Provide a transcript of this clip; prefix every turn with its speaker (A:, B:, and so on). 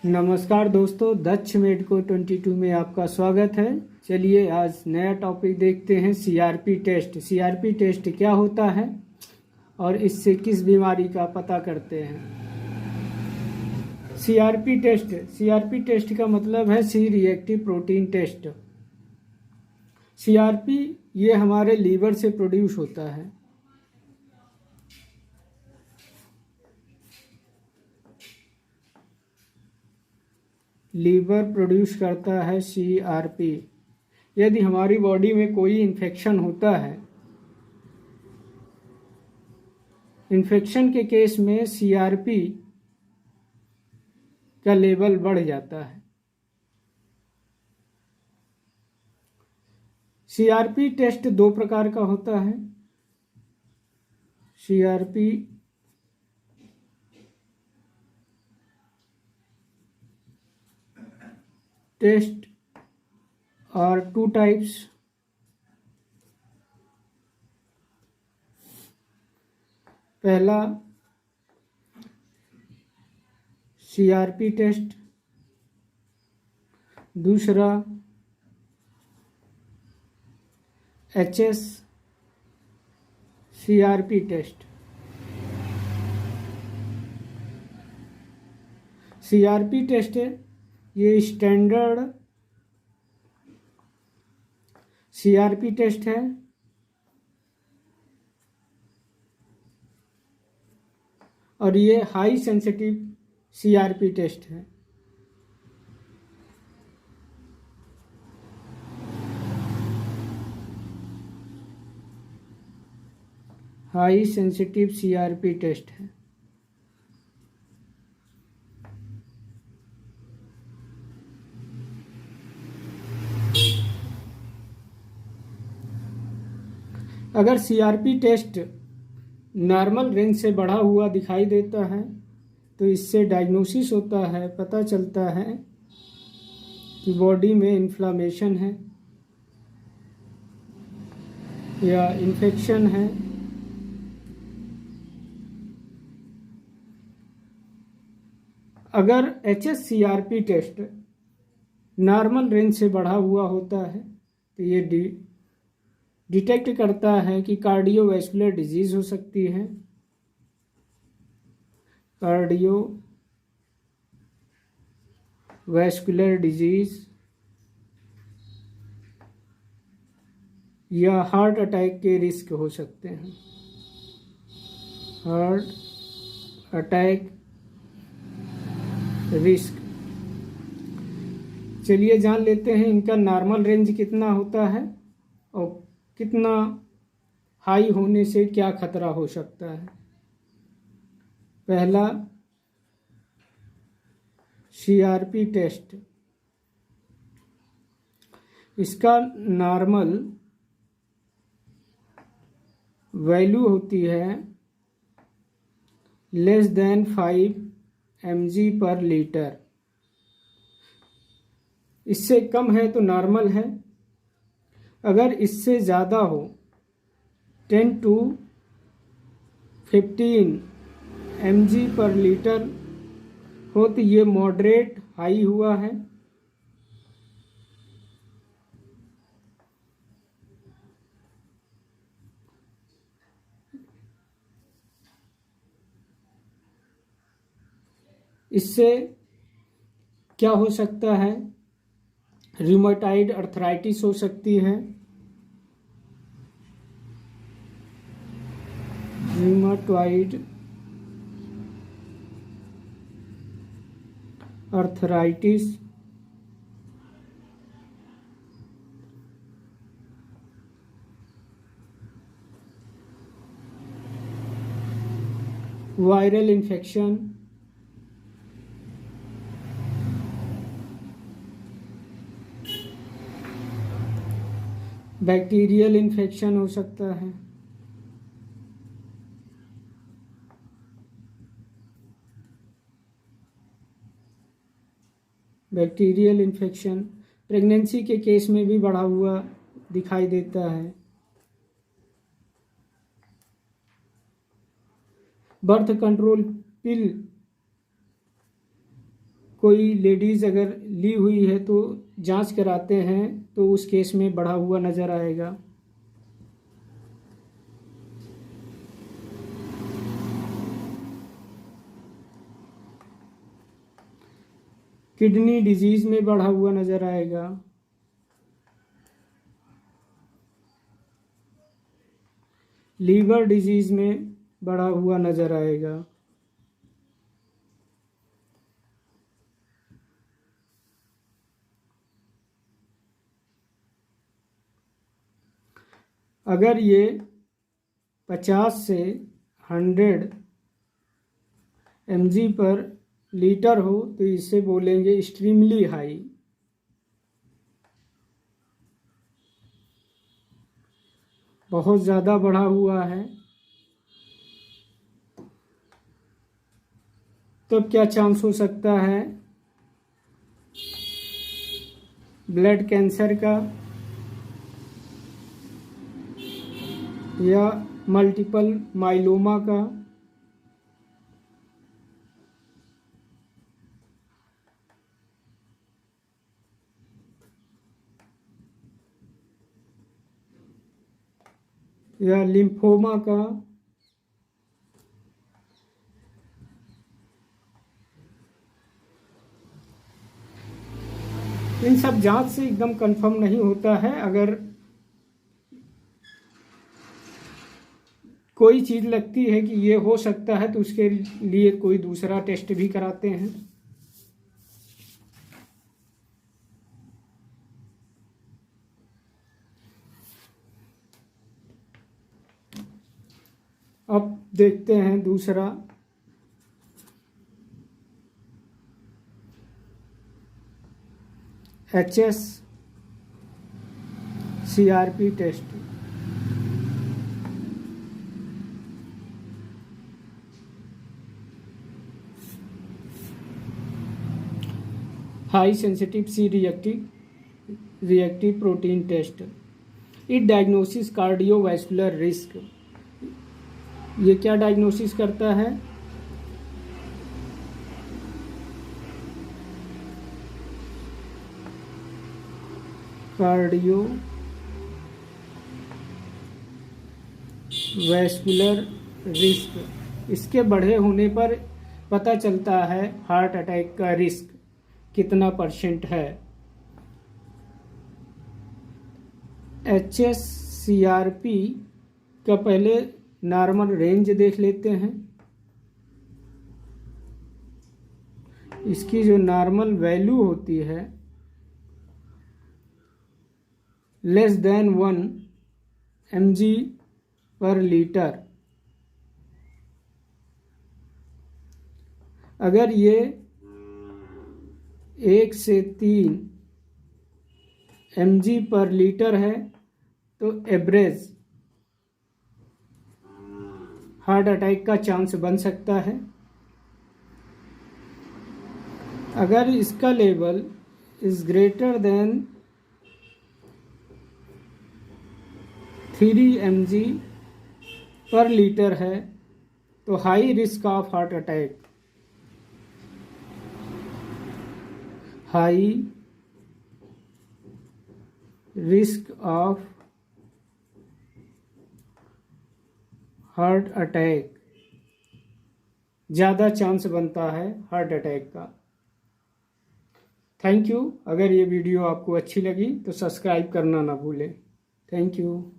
A: नमस्कार दोस्तों, दक्ष मेडिको 22 में आपका स्वागत है। चलिए आज नया टॉपिक देखते हैं, सीआरपी टेस्ट। सीआरपी टेस्ट क्या होता है और इससे किस बीमारी का पता करते हैं। सीआरपी टेस्ट का मतलब है C reactive protein test. CRP ये हमारे लीवर से प्रोड्यूस होता है। लीवर प्रोड्यूस करता है सीआरपी। यदि हमारी बॉडी में कोई इन्फेक्शन होता है, इन्फेक्शन के केस में सीआरपी का लेवल बढ़ जाता है। सीआरपी टेस्ट दो प्रकार का होता है। CRP test are two types. पहला सीआरपी टेस्ट, दूसरा HS CRP test. CRP test ये स्टैंडर्ड सीआरपी टेस्ट है। और ये हाई सेंसिटिव सीआरपी टेस्ट है। हाई सेंसिटिव सीआरपी टेस्ट है। अगर सीआरपी टेस्ट नॉर्मल रेंज से बढ़ा हुआ दिखाई देता है तो इससे डायग्नोसिस होता है, पता चलता है कि बॉडी में इन्फ्लामेशन है या इन्फेक्शन है। अगर एचएस-सीआरपी टेस्ट नॉर्मल रेंज से बढ़ा हुआ होता है तो ये डिटेक्ट करता है कि कार्डियोवैस्कुलर डिजीज हो सकती है। कार्डियोवैस्कुलर डिजीज या हार्ट अटैक के रिस्क हो सकते हैं। Heart attack risk. चलिए जान लेते हैं इनका नॉर्मल रेंज कितना होता है और कितना हाई होने से क्या खतरा हो सकता है। पहला सीआरपी टेस्ट, इसका नॉर्मल वैल्यू होती है लेस देन 5 mg/L। इससे कम है तो नॉर्मल है। अगर इससे ज़्यादा हो 10 to 15 mg/L हो तो ये मॉडरेट हाई हुआ है। इससे क्या हो सकता है, रूमेटॉइड अर्थराइटिस हो सकती है। Rheumatoid arthritis, viral infection, bacterial infection हो सकता है। बैक्टीरियल इन्फेक्शन प्रेगनेंसी के केस में भी बढ़ा हुआ दिखाई देता है। बर्थ कंट्रोल पिल कोई लेडीज़ अगर ली हुई है तो जांच कराते हैं तो उस केस में बढ़ा हुआ नज़र आएगा। किडनी डिजीज़ में बढ़ा हुआ नज़र आएगा। लीवर डिजीज़ में बढ़ा हुआ नज़र आएगा। अगर ये 50 से 100 mg पर लीटर हो तो इसे बोलेंगे एक्सट्रीमली हाई। बहुत ज़्यादा बढ़ा हुआ है तो क्या चांस हो सकता है? ब्लड कैंसर का या मल्टीपल माइलोमा का। या लिम्फोमा का। इन सब जांच से एकदम कंफर्म नहीं होता है। अगर कोई चीज़ लगती है कि ये हो सकता है तो उसके लिए कोई दूसरा टेस्ट भी कराते हैं। अब देखते हैं दूसरा। HSCRP test. High sensitive C reactive protein test. It diagnosis cardiovascular risk. ये क्या डायग्नोसिस करता है? Cardiovascular risk. इसके बढ़े होने पर पता चलता है हार्ट अटैक का रिस्क कितना % है। HSCRP का पहले नॉर्मल रेंज देख लेते हैं। इसकी जो नॉर्मल वैल्यू होती है लेस देन 1 mg पर लीटर। अगर ये 1 से 3 mg पर लीटर है तो एवरेज हार्ट अटैक का चांस बन सकता है। अगर इसका level is greater than 3 mg पर लीटर है तो high risk of heart attack. High risk of heart attack, ज़्यादा चांस बनता है हार्ट अटैक का। Thank you. अगर ये वीडियो आपको अच्छी लगी तो सब्सक्राइब करना ना भूलें। Thank you.